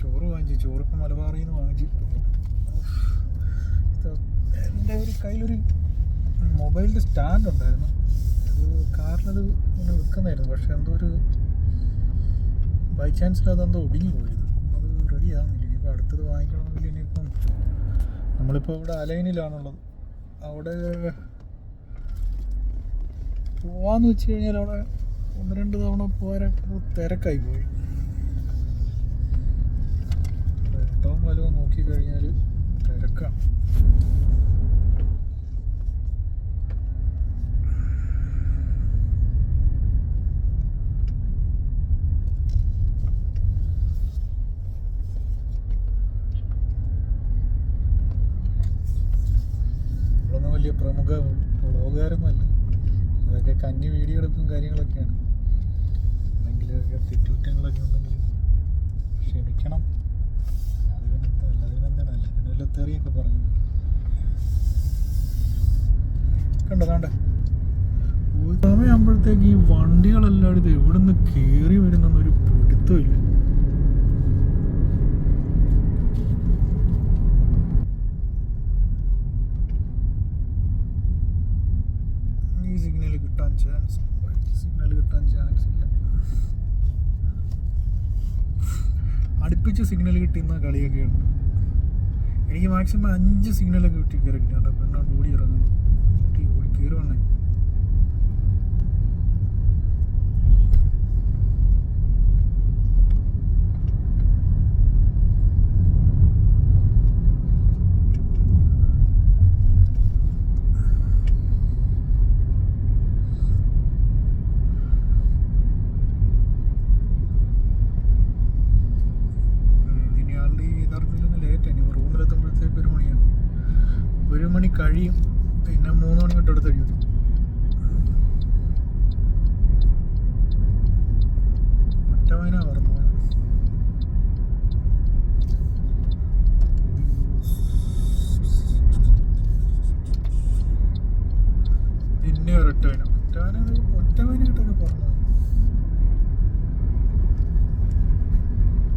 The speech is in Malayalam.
ചോറ് വാങ്ങിച്ചു. ചോറിപ്പോൾ മലബാറിൽ നിന്ന് വാങ്ങിച്ചു. എൻ്റെ ഒരു കയ്യിലൊരു മൊബൈലിൻ്റെ സ്റ്റാൻഡ് ഉണ്ടായിരുന്നു. അത് കാറിനത് ഇങ്ങനെ വെക്കുന്നതായിരുന്നു. പക്ഷെ എന്തോ ഒരു ബൈ ചാൻസിൽ അതെന്തോ ഒടിഞ്ഞു പോയത്. അത് റെഡി ആകുന്നില്ല. ഇനിയിപ്പോൾ അടുത്തത് വാങ്ങിക്കണമെങ്കിൽ ഇനിയിപ്പം നമ്മളിപ്പോൾ ഇവിടെ അലൈനിലാണുള്ളത്. അവിടെ പോവാന്ന് വെച്ച് കഴിഞ്ഞാൽ അവിടെ 1-2 തവണ പോകാനൊക്കെ തിരക്കായി പോയി. ഓട്ടവും വലവും നോക്കിക്കഴിഞ്ഞാൽ തിരക്കാണ്. നമ്മളൊന്നും വലിയ പ്രമുഖ വ്ളോഗുകാരൊന്നുമല്ല. അതൊക്കെ കന്നി വീഡിയോ എടുക്കും കാര്യങ്ങളൊക്കെയാണ്. എന്തെങ്കിലുമൊക്കെ തെറ്റുകുറ്റങ്ങളൊക്കെ ഉണ്ടെങ്കിൽ ക്ഷമിക്കണം. അതിനെന്താണ് അതിനെല്ലാം തെറിയൊക്കെ പറഞ്ഞു. കണ്ടതാണ്ട് സമയമാകുമ്പോഴത്തേക്ക് ഈ വണ്ടികളെല്ലാം ഇത് എവിടെ നിന്ന് കയറി വരുന്നൊരു പിടുത്തമില്ല. ഈ സിഗ്നൽ കിട്ടാൻ ചാൻസ് ഇല്ല. അടുപ്പിച്ച് സിഗ്നൽ കിട്ടുന്ന കളിയൊക്കെയുണ്ട്. എനിക്ക് മാക്സിമം 5 സിഗ്നലൊക്കെ കിട്ടി കയറി കിട്ടുന്നുണ്ട്. പെണ്ണോണ്ട് ഓടി ഇറങ്ങുന്നു. ഓടി കയറി വന്നേ. റൂമിലെത്തുമ്പോഴത്തേക്ക് 1 മണിയാവും. 1 മണി കഴിയും. പിന്നെ 3 മണി തൊട്ട് അടുത്ത് കഴിയും. ഒറ്റവന പറഞ്ഞു പിന്നെ ഒറ്റവനായിട്ടൊക്കെ പറഞ്ഞു.